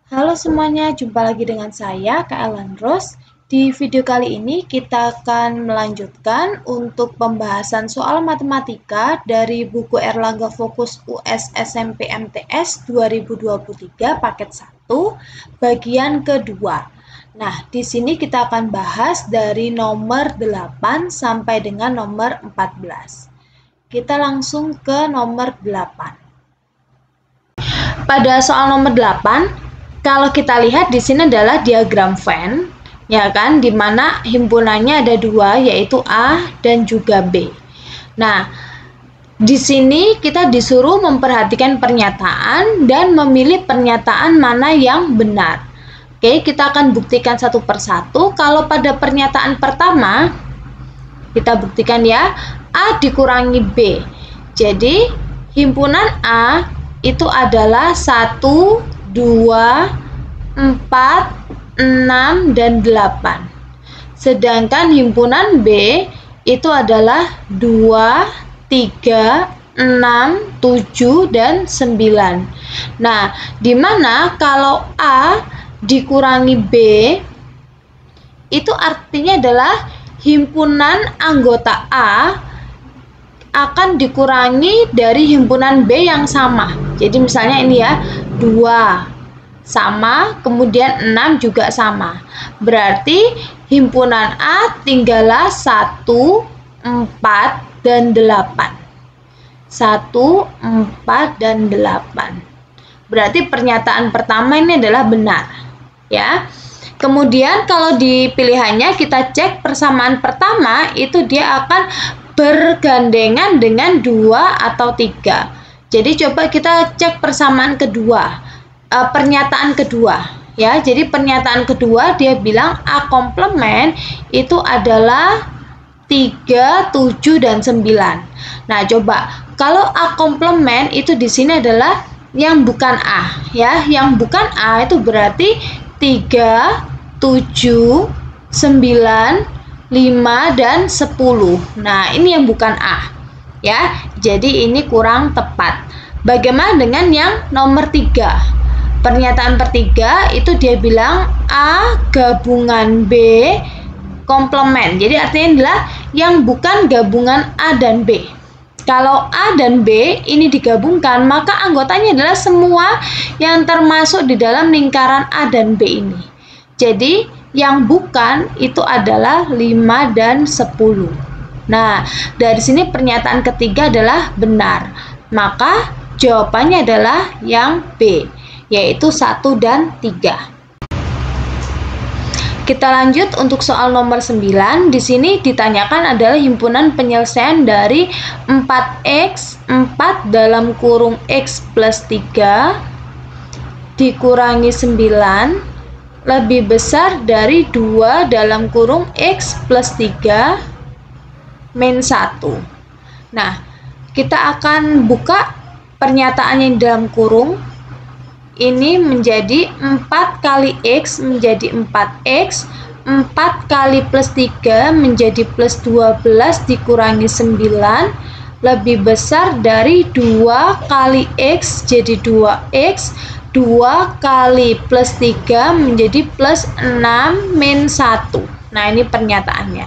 Halo semuanya, jumpa lagi dengan saya, Kak Ellen Rose. Di video kali ini kita akan melanjutkan untuk pembahasan soal matematika dari buku Erlangga Fokus US SMP MTS 2023 paket 1, bagian kedua. Nah, di sini kita akan bahas dari nomor 8 sampai dengan nomor 14. Kita langsung ke nomor 8. Pada soal nomor 8, kalau kita lihat di sini adalah diagram Venn, ya kan, di mana himpunannya ada dua, yaitu A dan juga B. Nah, di sini kita disuruh memperhatikan pernyataan dan memilih pernyataan mana yang benar. Oke, kita akan buktikan satu persatu. Kalau pada pernyataan pertama, kita buktikan ya, A dikurangi B. Jadi, himpunan A itu adalah 1, 2, 4, 6, dan 8. Sedangkan himpunan B itu adalah 2, 3, 6, 7, dan 9. Nah, dimana kalau A dikurangi B itu artinya adalah himpunan anggota A akan dikurangi dari himpunan B yang sama. Jadi misalnya ini ya, 2 sama, kemudian 6 juga sama. Berarti himpunan A tinggallah 1, 4, dan 8. 1, 4, dan 8. Berarti pernyataan pertama ini adalah benar. Ya. Kemudian kalau di pilihannya kita cek persamaan pertama itu dia akan bergandengan dengan 2 atau 3. Jadi coba kita cek persamaan kedua, pernyataan kedua ya. Jadi pernyataan kedua dia bilang A komplement itu adalah 3, 7, dan 9. Nah, coba kalau A komplement itu di sini adalah yang bukan A ya. Yang bukan A itu berarti 3, 7, 9, 5, dan 10. Nah, ini yang bukan A ya. Jadi ini kurang tepat. Bagaimana dengan yang nomor 3? Pernyataan pertiga itu dia bilang A gabungan B komplement. Jadi artinya adalah yang bukan gabungan A dan B. Kalau A dan B ini digabungkan, maka anggotanya adalah semua yang termasuk di dalam lingkaran A dan B ini. Jadi yang bukan itu adalah 5 dan 10. Nah, dari sini pernyataan ketiga adalah benar. Maka jawabannya adalah yang B, yaitu 1 dan 3. Kita lanjut untuk soal nomor 9. Di sini ditanyakan adalah himpunan penyelesaian dari 4x 4 dalam kurung x plus 3 dikurangi 9 lebih besar dari 2 dalam kurung x plus 3 min 1. Nah, kita akan buka pernyataan yang dalam kurung. Ini menjadi 4 kali X menjadi 4X, 4 kali plus 3 menjadi plus 12 dikurangi 9 lebih besar dari 2 kali X jadi 2X, 2 kali plus 3 menjadi plus 6 min 1. Nah, ini pernyataannya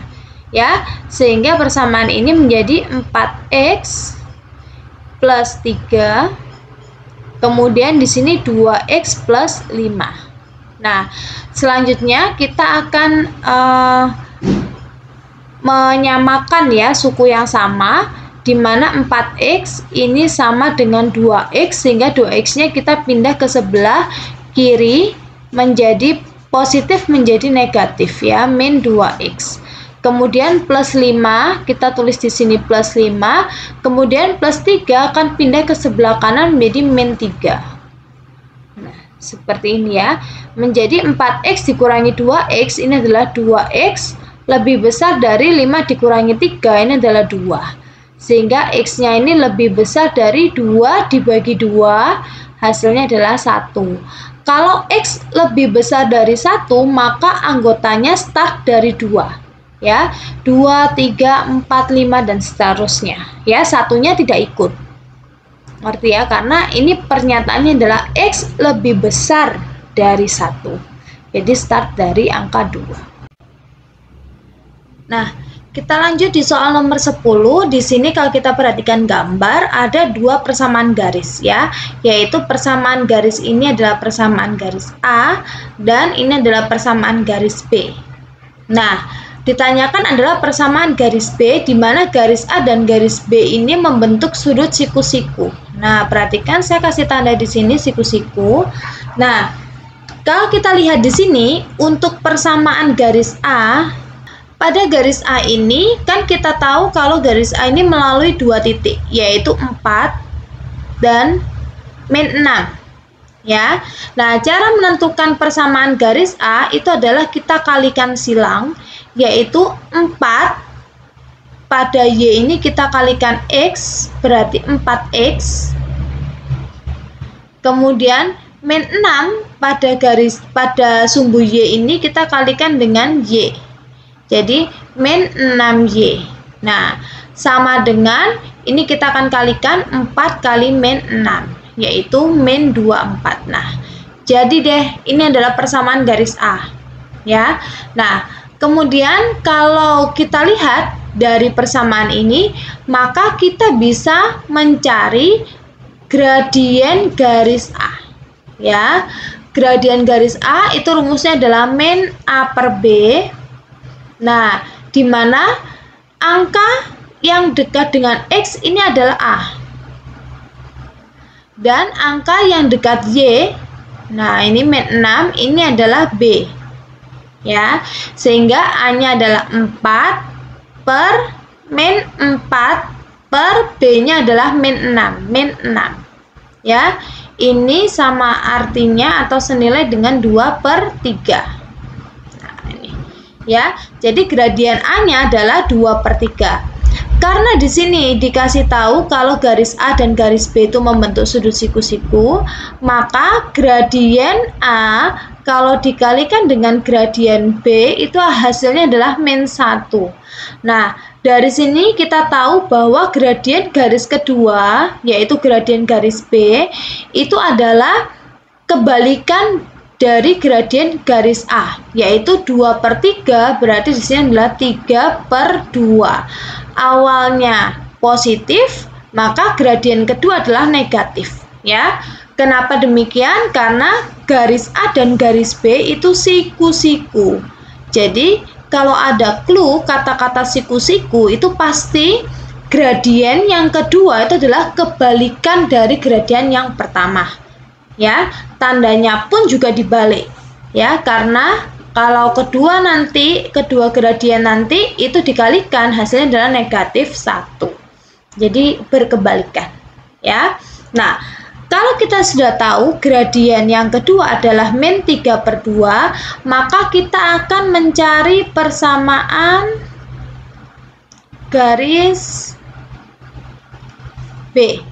ya. Sehingga persamaan ini menjadi 4X plus 3, kemudian di sini 2x plus 5. Nah, selanjutnya kita akan menyamakan ya suku yang sama, di mana 4x ini sama dengan 2x, sehingga 2x-nya kita pindah ke sebelah kiri menjadi positif menjadi negatif ya, min 2x. Kemudian plus 5, kita tulis di sini plus 5, kemudian plus 3 akan pindah ke sebelah kanan menjadi min 3. Nah, seperti ini ya. Menjadi 4x dikurangi 2x, ini adalah 2x, lebih besar dari 5 dikurangi 3, ini adalah 2. Sehingga x-nya ini lebih besar dari 2 dibagi 2, hasilnya adalah 1. Kalau x lebih besar dari 1, maka anggotanya start dari 2. Ya, 2, 3, 4, 5, dan seterusnya. Ya, satunya tidak ikut. Ngerti ya? Karena ini pernyataannya adalah X lebih besar dari 1. Jadi start dari angka 2. Nah, kita lanjut di soal nomor 10. Di sini kalau kita perhatikan gambar, ada dua persamaan garis ya, yaitu persamaan garis ini adalah persamaan garis A dan ini adalah persamaan garis B. Nah, ditanyakan adalah persamaan garis B di mana garis A dan garis B ini membentuk sudut siku-siku. Nah, perhatikan saya kasih tanda di sini siku-siku. Nah, kalau kita lihat di sini untuk persamaan garis A, pada garis A ini kan kita tahu kalau garis A ini melalui dua titik, yaitu 4 dan min 6 ya. Nah, cara menentukan persamaan garis A itu adalah kita kalikan silang, yaitu 4 pada Y ini kita kalikan X, berarti 4X. Kemudian min 6 pada sumbu Y ini kita kalikan dengan Y. Jadi min 6Y. Nah, sama dengan ini kita akan kalikan 4 kali min 6, yaitu min 24. Nah, jadi deh ini adalah persamaan garis A ya. Nah, kemudian kalau kita lihat dari persamaan ini, maka kita bisa mencari gradien garis A ya. Gradien garis A itu rumusnya adalah min A per B. Nah, di mana angka yang dekat dengan X ini adalah A. Dan angka yang dekat Y, nah ini min 6, ini adalah B. Ya, sehingga A-nya adalah 4 per min 4 per B-nya adalah min 6, min 6. Ya, ini sama artinya atau senilai dengan 2 per 3. Ya, jadi gradien A-nya adalah 2 per 3. Karena di sini dikasih tahu kalau garis A dan garis B itu membentuk sudut siku-siku, maka gradien A kalau dikalikan dengan gradien B itu hasilnya adalah min 1. Nah, dari sini kita tahu bahwa gradien garis kedua, yaitu gradien garis B, itu adalah kebalikan dari gradien garis A, yaitu 2 per 3, berarti di sini adalah 3 per 2. Awalnya positif, maka gradien kedua adalah negatif ya. Kenapa demikian? Karena garis A dan garis B itu siku-siku. Jadi kalau ada clue kata-kata siku-siku itu pasti gradien yang kedua itu adalah kebalikan dari gradien yang pertama. Ya, tandanya pun juga dibalik ya, karena kalau kedua gradien nanti itu dikalikan hasilnya adalah negatif 1. Jadi berkebalikan ya. Nah, kalau kita sudah tahu gradien yang kedua adalah min 3 per 2, maka kita akan mencari persamaan garis B.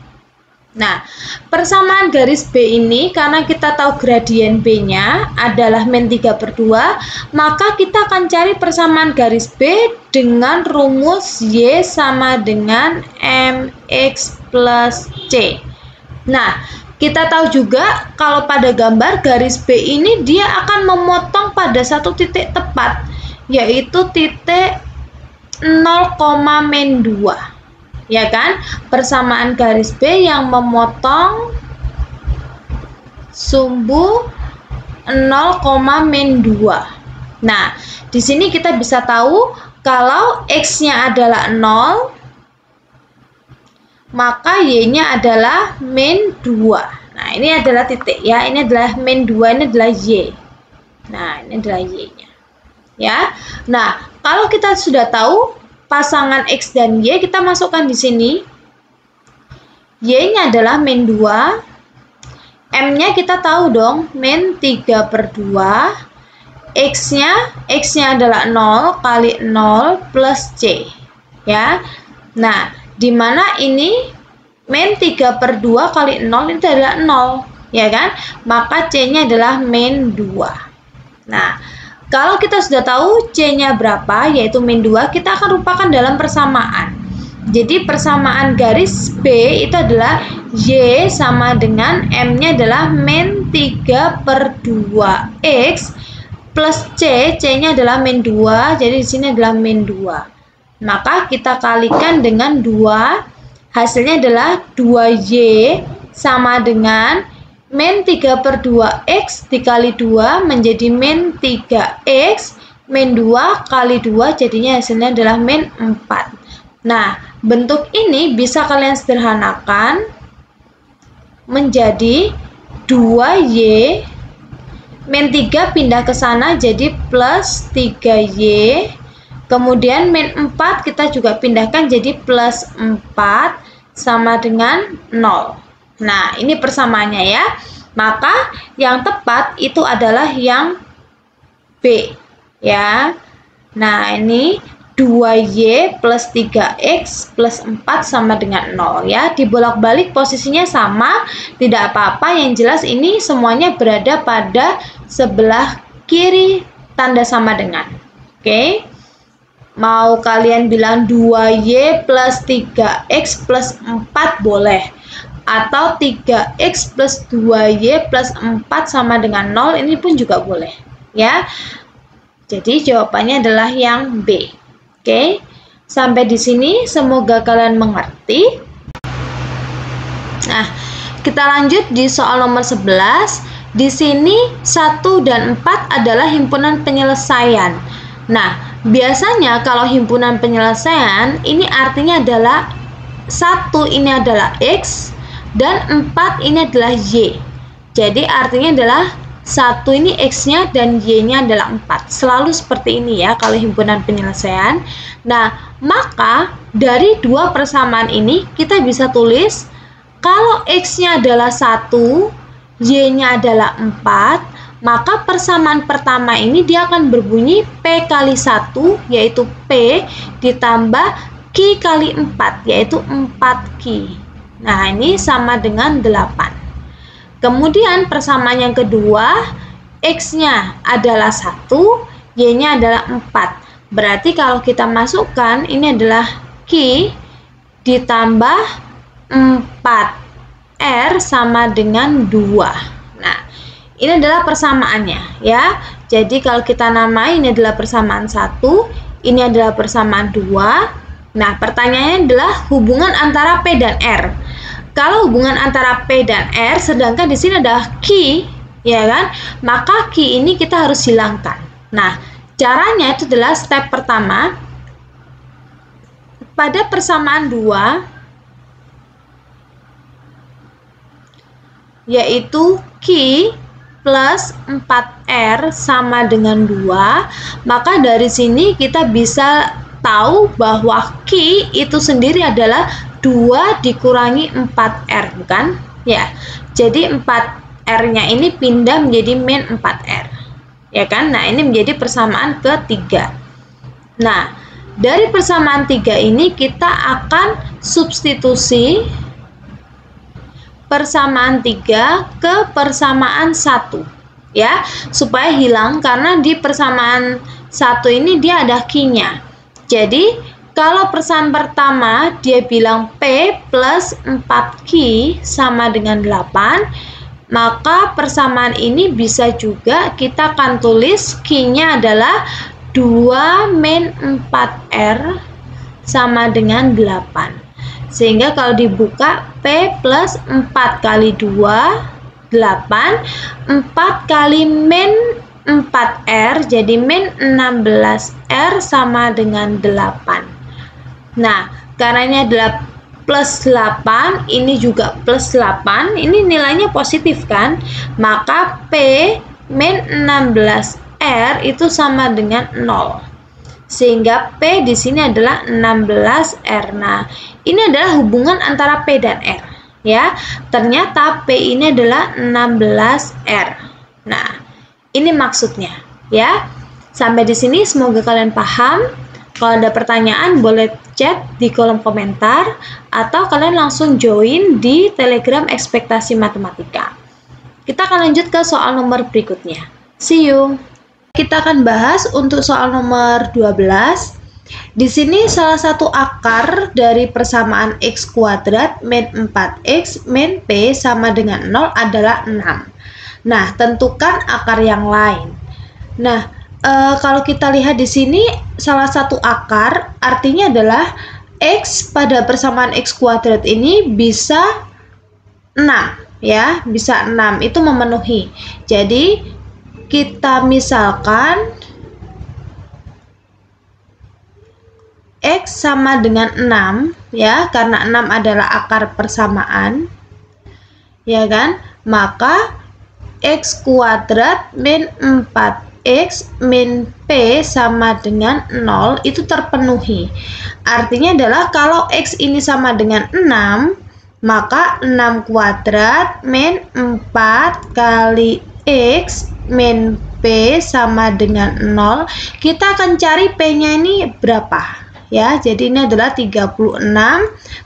Nah, persamaan garis B ini karena kita tahu gradien B-nya adalah min 3 per 2, maka kita akan cari persamaan garis B dengan rumus Y sama dengan MX plus C. Nah, kita tahu juga kalau pada gambar garis B ini dia akan memotong pada satu titik tepat, yaitu titik 0, min 2. Ya kan, persamaan garis B yang memotong sumbu 0, min 2. Nah, di sini kita bisa tahu kalau X-nya adalah 0, maka Y-nya adalah min 2. Nah, ini adalah titik ya, ini adalah min 2, ini adalah Y. Nah, ini adalah Y-nya. Ya. Nah, kalau kita sudah tahu pasangan X dan Y, kita masukkan di sini. Y-nya adalah min 2. M-nya kita tahu dong, min 3 per 2. X-nya adalah 0 kali 0 plus C. Ya. Nah, di mana ini min 3 per 2 kali 0 itu adalah 0. Ya kan? Maka C-nya adalah min 2. Nah, kalau kita sudah tahu C-nya berapa, yaitu min 2, kita akan rupakan dalam persamaan. Jadi persamaan garis B itu adalah Y sama dengan M-nya adalah min 3 per 2X plus C-nya adalah min 2, jadi di sini adalah min 2. Maka kita kalikan dengan 2, hasilnya adalah 2Y sama dengan min 3 per 2X dikali 2 menjadi min 3X, min 2 kali 2 jadinya hasilnya adalah min 4. Nah, bentuk ini bisa kalian sederhanakan menjadi 2Y min 3 pindah ke sana jadi plus 3Y, kemudian min 4 kita juga pindahkan jadi plus 4 sama dengan 0. Nah, ini persamaannya ya. Maka yang tepat itu adalah yang B ya. Nah, ini 2Y plus 3X plus 4 sama dengan 0 ya. Dibolak-balik posisinya sama, tidak apa-apa. Yang jelas ini semuanya berada pada sebelah kiri tanda sama dengan. Oke. Mau kalian bilang 2Y plus 3X plus 4 boleh. Atau 3X plus 2Y plus 4 sama dengan 0, ini pun juga boleh ya. Jadi jawabannya adalah yang B. Oke, sampai di sini semoga kalian mengerti. Nah, kita lanjut di soal nomor 11. Di sini 1 dan 4 adalah himpunan penyelesaian. Nah, biasanya kalau himpunan penyelesaian ini artinya adalah 1 ini adalah X dan 4 ini adalah Y. Jadi artinya adalah 1 ini X-nya dan Y-nya adalah 4. Selalu seperti ini ya kalau himpunan penyelesaian. Nah, maka dari dua persamaan ini kita bisa tulis kalau X-nya adalah 1, Y-nya adalah 4, maka persamaan pertama ini dia akan berbunyi P kali 1 yaitu P ditambah Q kali 4 yaitu 4Q. Nah, ini sama dengan 8. Kemudian persamaan yang kedua, X-nya adalah 1, Y-nya adalah 4. Berarti kalau kita masukkan, ini adalah Q ditambah 4R sama dengan 2. Nah, ini adalah persamaannya ya. Jadi kalau kita namai ini adalah persamaan 1, ini adalah persamaan 2. Nah, pertanyaannya adalah hubungan antara P dan R. Kalau hubungan antara P dan R, sedangkan di sini adalah Q, ya kan? Maka Q ini kita harus hilangkan. Nah, caranya itu adalah step pertama. Pada persamaan 2, yaitu Q plus 4R sama dengan 2, maka dari sini kita bisa tahu bahwa Q itu sendiri adalah 2 dikurangi 4R, bukan? Ya, jadi 4R-nya ini pindah menjadi min 4R. Ya kan? Nah, ini menjadi persamaan ketiga. Nah, dari persamaan 3 ini kita akan substitusi persamaan 3 ke persamaan 1. Ya, supaya hilang karena di persamaan 1 ini dia ada Q-nya. Jadi, kalau persamaan pertama dia bilang P plus 4Q sama dengan 8, maka persamaan ini bisa juga kita akan tulis Q-nya adalah 2 min 4R sama dengan 8. Sehingga kalau dibuka P plus 4 kali 2, 8, 4 kali min 4R jadi min 16R sama dengan 8. Nah, karena ini adalah plus 8, ini juga plus 8, ini nilainya positif kan? Maka P min 16R itu sama dengan 0. Sehingga P di sini adalah 16R. Nah, ini adalah hubungan antara P dan R. Ya, ternyata P ini adalah 16R. Nah, ini maksudnya ya. Sampai di sini semoga kalian paham. Kalau ada pertanyaan boleh chat di kolom komentar atau kalian langsung join di Telegram Ekspektasi Matematika. Kita akan lanjut ke soal nomor berikutnya. See you. Kita akan bahas untuk soal nomor 12. Di sini salah satu akar dari persamaan x kuadrat min 4x min p sama dengan 0 adalah 6. Nah, tentukan akar yang lain. Nah, kalau kita lihat di sini salah satu akar artinya adalah x pada persamaan x kuadrat ini bisa 6 ya, bisa 6 itu memenuhi. Jadi kita misalkan x sama dengan 6 ya, karena 6 adalah akar persamaan ya kan, maka x kuadrat min 4x min p sama dengan 0 itu terpenuhi. Artinya adalah kalau x ini sama dengan 6, maka 6 kuadrat min 4 kali x min p sama dengan 0. Kita akan cari p nya ini berapa ya, jadi ini adalah 36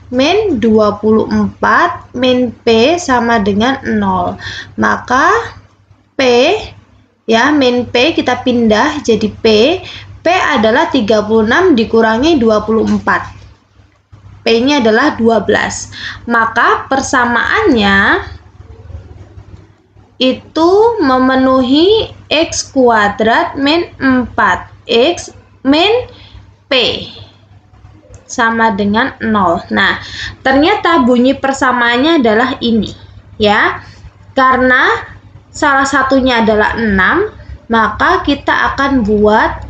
min 24 min p sama dengan 0. Maka p ya, min p kita pindah jadi p adalah 36 dikurangi 24. P nya adalah 12. Maka persamaannya itu memenuhi x kuadrat min 4x min p sama dengan 0. Nah, ternyata bunyi persamaannya adalah ini ya. Karena salah satunya adalah 6, maka kita akan buat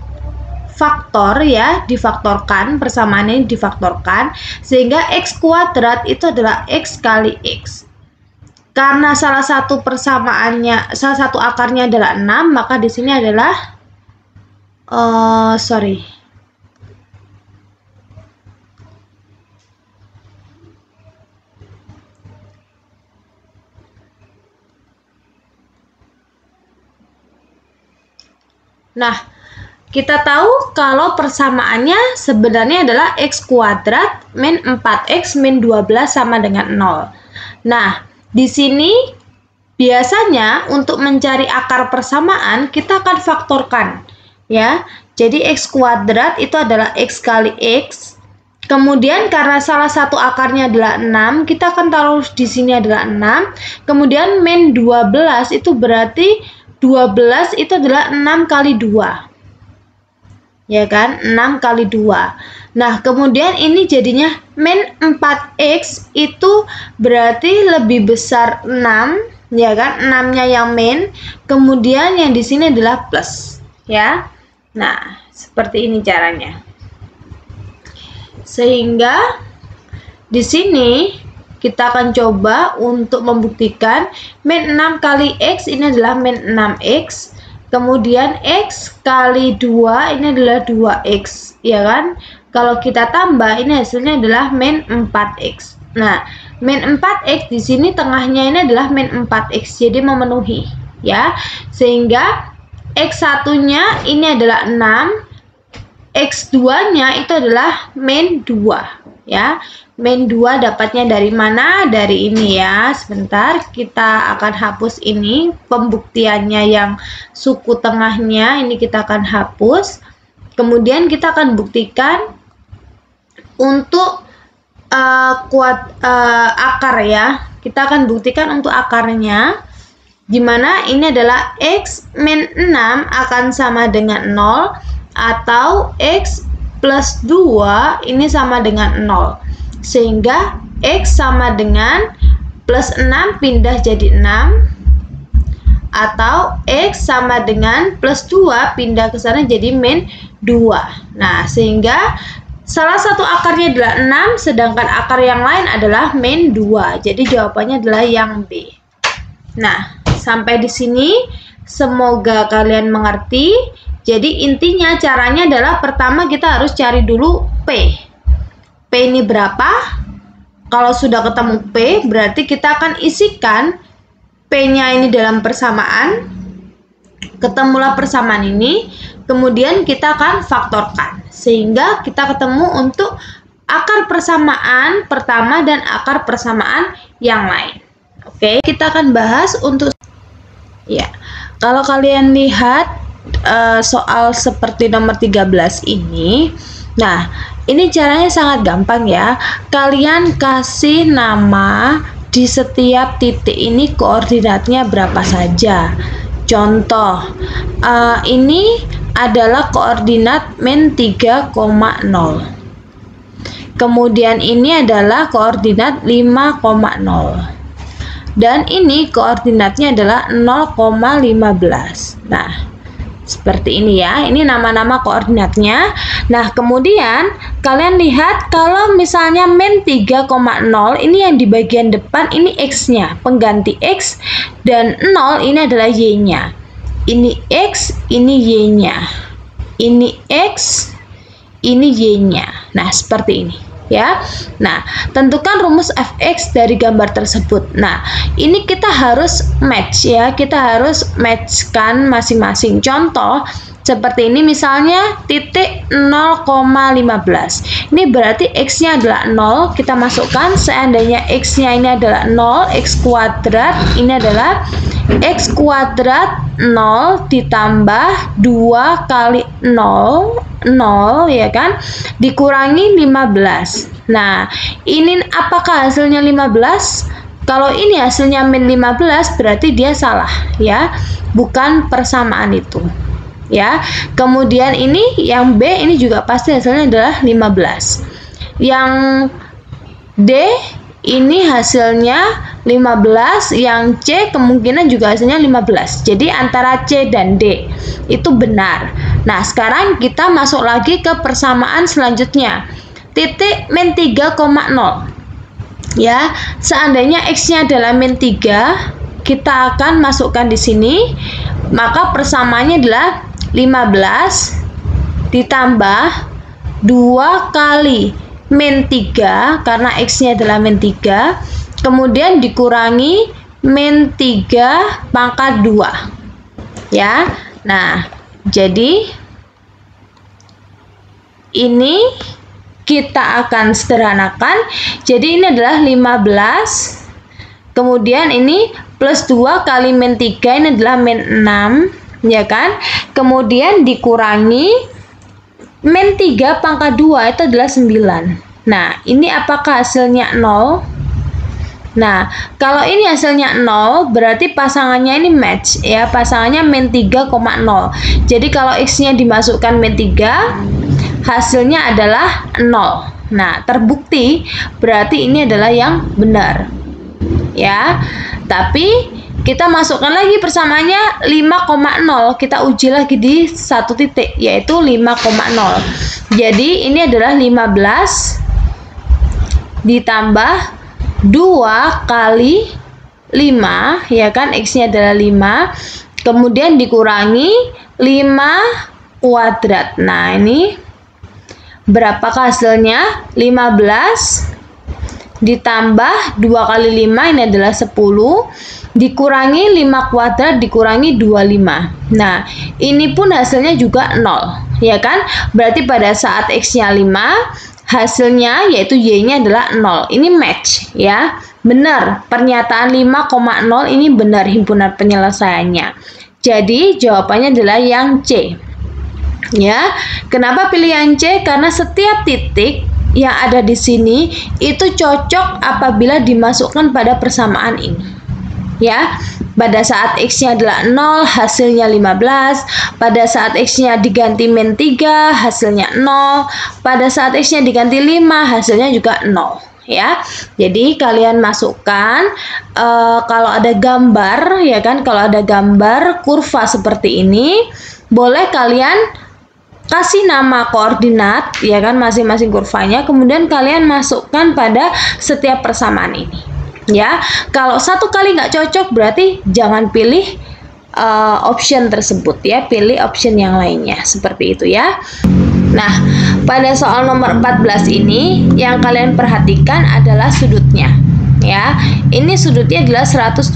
faktor ya, difaktorkan, persamaan ini difaktorkan sehingga x kuadrat itu adalah x kali x. Karena salah satu persamaannya, salah satu akarnya adalah 6, maka di sini adalah Nah, kita tahu kalau persamaannya sebenarnya adalah x kuadrat min 4x min 12 sama dengan 0. Nah, di sini biasanya untuk mencari akar persamaan kita akan faktorkan ya. Jadi x kuadrat itu adalah x kali x. Kemudian karena salah satu akarnya adalah 6, kita akan taruh di sini adalah 6. Kemudian min 12 itu berarti 12 itu adalah 6 kali 2 ya kan, 6 kali 2. Nah, kemudian ini jadinya min 4x itu berarti lebih besar 6 ya kan, 6 nya yang min, kemudian yang di sini adalah plus ya. Nah, seperti ini caranya. Sehingga di sini kita akan coba untuk membuktikan min 6 kali x ini adalah min 6x. Kemudian x kali 2 ini adalah 2x. Ya kan? Kalau kita tambah ini hasilnya adalah min 4x. Nah, min 4x di sini tengahnya ini adalah min 4x. Jadi memenuhi. Ya. Sehingga x1-nya ini adalah 6. X2-nya itu adalah min 2. Ya. Min 2 dapatnya dari mana? Dari ini ya. Sebentar, kita akan hapus ini pembuktiannya yang suku tengahnya. Ini kita akan hapus. Kemudian kita akan buktikan untuk akar ya. Kita akan buktikan untuk akarnya. Dimana ini adalah x min 6 akan sama dengan 0. Atau x plus 2 ini sama dengan 0. Sehingga x sama dengan plus 6 pindah jadi 6, atau x sama dengan plus 2 pindah ke sana jadi min 2. Nah, sehingga salah satu akarnya adalah 6, sedangkan akar yang lain adalah min 2. Jadi jawabannya adalah yang B. Nah, sampai di sini semoga kalian mengerti. Jadi intinya caranya adalah pertama kita harus cari dulu P. P ini berapa? Kalau sudah ketemu P, berarti kita akan isikan P-nya ini dalam persamaan. Ketemulah persamaan ini, kemudian kita akan faktorkan. Sehingga kita ketemu untuk akar persamaan pertama dan akar persamaan yang lain. Oke, kita akan bahas untuk ya. Kalau kalian lihat soal seperti nomor 13 ini, Nah, ini caranya sangat gampang ya. Kalian kasih nama di setiap titik ini koordinatnya berapa saja. Contoh, ini adalah koordinat min 3,0. Kemudian ini adalah koordinat 5,0. Dan ini koordinatnya adalah 0,15. Nah, seperti ini ya, ini nama-nama koordinatnya. Nah, kemudian kalian lihat kalau misalnya min 3,0 ini yang di bagian depan ini X-nya, pengganti X, dan 0 ini adalah Y-nya. Ini X, ini Y-nya. Ini X, ini Y-nya. Nah, seperti ini ya. Nah, tentukan rumus fx dari gambar tersebut. Nah, ini kita harus match ya, kita harus matchkan masing-masing. Contoh seperti ini, misalnya titik 0,15. Ini berarti x-nya adalah 0, kita masukkan. Seandainya x-nya ini adalah 0, x kuadrat ini adalah x kuadrat 0 ditambah 2 kali 0 ya kan, dikurangi 15. Nah, ini apakah hasilnya 15? Kalau ini hasilnya min 15 berarti dia salah ya, bukan persamaan itu ya. Kemudian ini yang B ini juga pasti hasilnya adalah 15. Yang D ini hasilnya 15, yang C kemungkinan juga hasilnya 15. Jadi antara C dan D itu benar. Nah, sekarang kita masuk lagi ke persamaan selanjutnya. Titik min 3,0. Ya, seandainya X-nya adalah min 3, kita akan masukkan di sini. Maka persamaannya adalah 15 ditambah 2 kali min 3 karena X-nya adalah min 3, kemudian dikurangi min 3 pangkat 2 ya. Nah, jadi ini kita akan sederhanakan. Jadi ini adalah 15, kemudian ini plus 2 kali min 3 ini adalah min 6 ya kan, kemudian dikurangi min 3 pangkat 2 itu adalah 9. Nah, ini apakah hasilnya 0? Nah, kalau ini hasilnya 0 berarti pasangannya ini match ya, pasangannya min 3,0. Jadi kalau X-nya dimasukkan min 3, hasilnya adalah 0. Nah, terbukti berarti ini adalah yang benar ya. Tapi kita masukkan lagi persamaannya 5,0, kita uji lagi di satu titik yaitu 5,0. Jadi ini adalah 15 ditambah 2 kali 5 ya kan, X-nya adalah 5, kemudian dikurangi 5 kuadrat. Nah, ini berapakah hasilnya? 15 ditambah 2 kali 5 ini adalah 10, dikurangi 5 kuadrat dikurangi 25. Nah, ini pun hasilnya juga 0 ya kan, berarti pada saat X-nya 5, hasilnya yaitu Y-nya adalah 0. Ini match ya, benar, pernyataan 5,0 ini benar himpunan penyelesaiannya. Jadi jawabannya adalah yang C ya. Kenapa pilih yang C? Karena setiap titik yang ada di sini itu cocok apabila dimasukkan pada persamaan ini ya. Pada saat X-nya adalah 0, hasilnya 15. Pada saat X-nya diganti min 3, hasilnya 0. Pada saat X-nya diganti 5, hasilnya juga 0 ya. Jadi kalian masukkan kalau ada gambar ya kan, kalau ada gambar kurva seperti ini, boleh kalian kasih nama koordinat ya kan, masing-masing kurvanya, kemudian kalian masukkan pada setiap persamaan ini ya. Kalau satu kali nggak cocok berarti jangan pilih option tersebut ya, pilih option yang lainnya seperti itu ya. Nah, pada soal nomor 14 ini yang kalian perhatikan adalah sudutnya ya. Ini sudutnya adalah 125,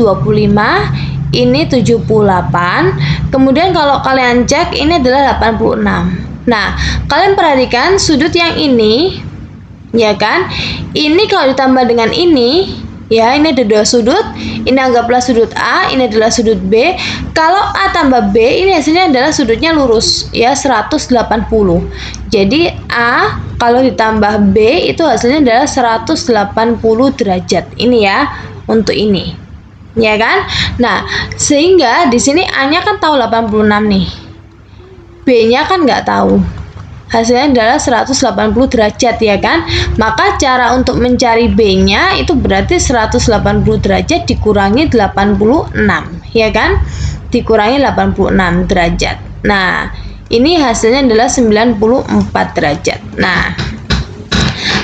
ini 78, kemudian kalau kalian cek ini adalah 86. Nah, kalian perhatikan sudut yang ini ya kan, ini kalau ditambah dengan ini Ya, ini ada dua sudut. Ini anggaplah sudut A, ini adalah sudut B. Kalau A tambah B, ini hasilnya adalah sudutnya lurus, ya 180. Jadi A kalau ditambah B itu hasilnya adalah 180 derajat. Ini ya, untuk ini. Ya kan? Nah, sehingga di sini A-nya kan tahu 86 nih. B-nya kan nggak tahu. Hasilnya adalah 180 derajat, ya kan? Maka cara untuk mencari B-nya itu berarti 180 derajat dikurangi 86, ya kan? Dikurangi 86 derajat. Nah, ini hasilnya adalah 94 derajat. Nah,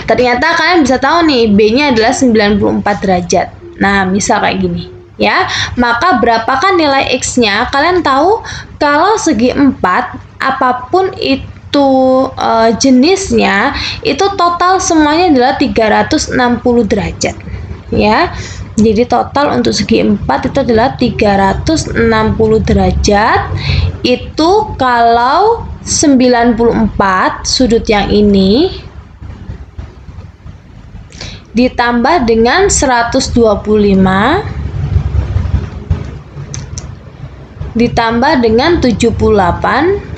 ternyata kalian bisa tahu nih, B-nya adalah 94 derajat. Nah, misal kayak gini, ya. Maka berapakah nilai X-nya? Kalian tahu kalau segi 4, apapun itu jenisnya, itu total semuanya adalah 360 derajat, ya. Jadi total untuk segi 4 itu adalah 360 derajat. Itu kalau 94 sudut yang ini ditambah dengan 125 ditambah dengan 78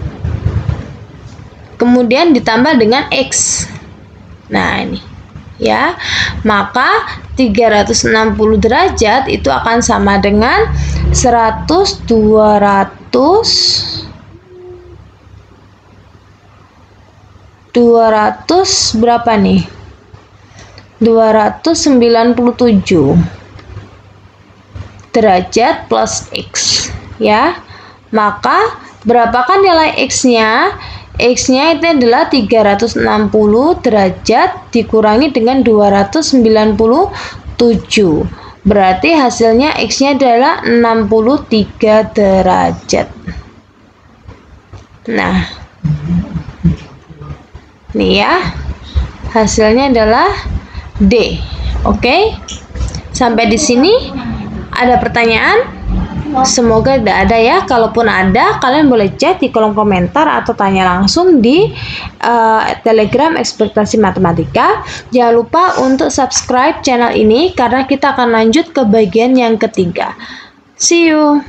kemudian ditambah dengan X. Nah, ini ya. Maka 360 derajat itu akan sama dengan 200 berapa nih? 297 derajat plus X, ya. Maka berapakah nilai X-nya? X-nya itu adalah 360 derajat dikurangi dengan 297. Berarti hasilnya X-nya adalah 63 derajat. Nah, ini ya. Hasilnya adalah D. Oke. Sampai di sini ada pertanyaan? Semoga tidak ada ya. Kalaupun ada, kalian boleh chat di kolom komentar atau tanya langsung di Telegram Ekspektasi Matematika. Jangan lupa untuk subscribe channel ini karena kita akan lanjut ke bagian yang ketiga. See you.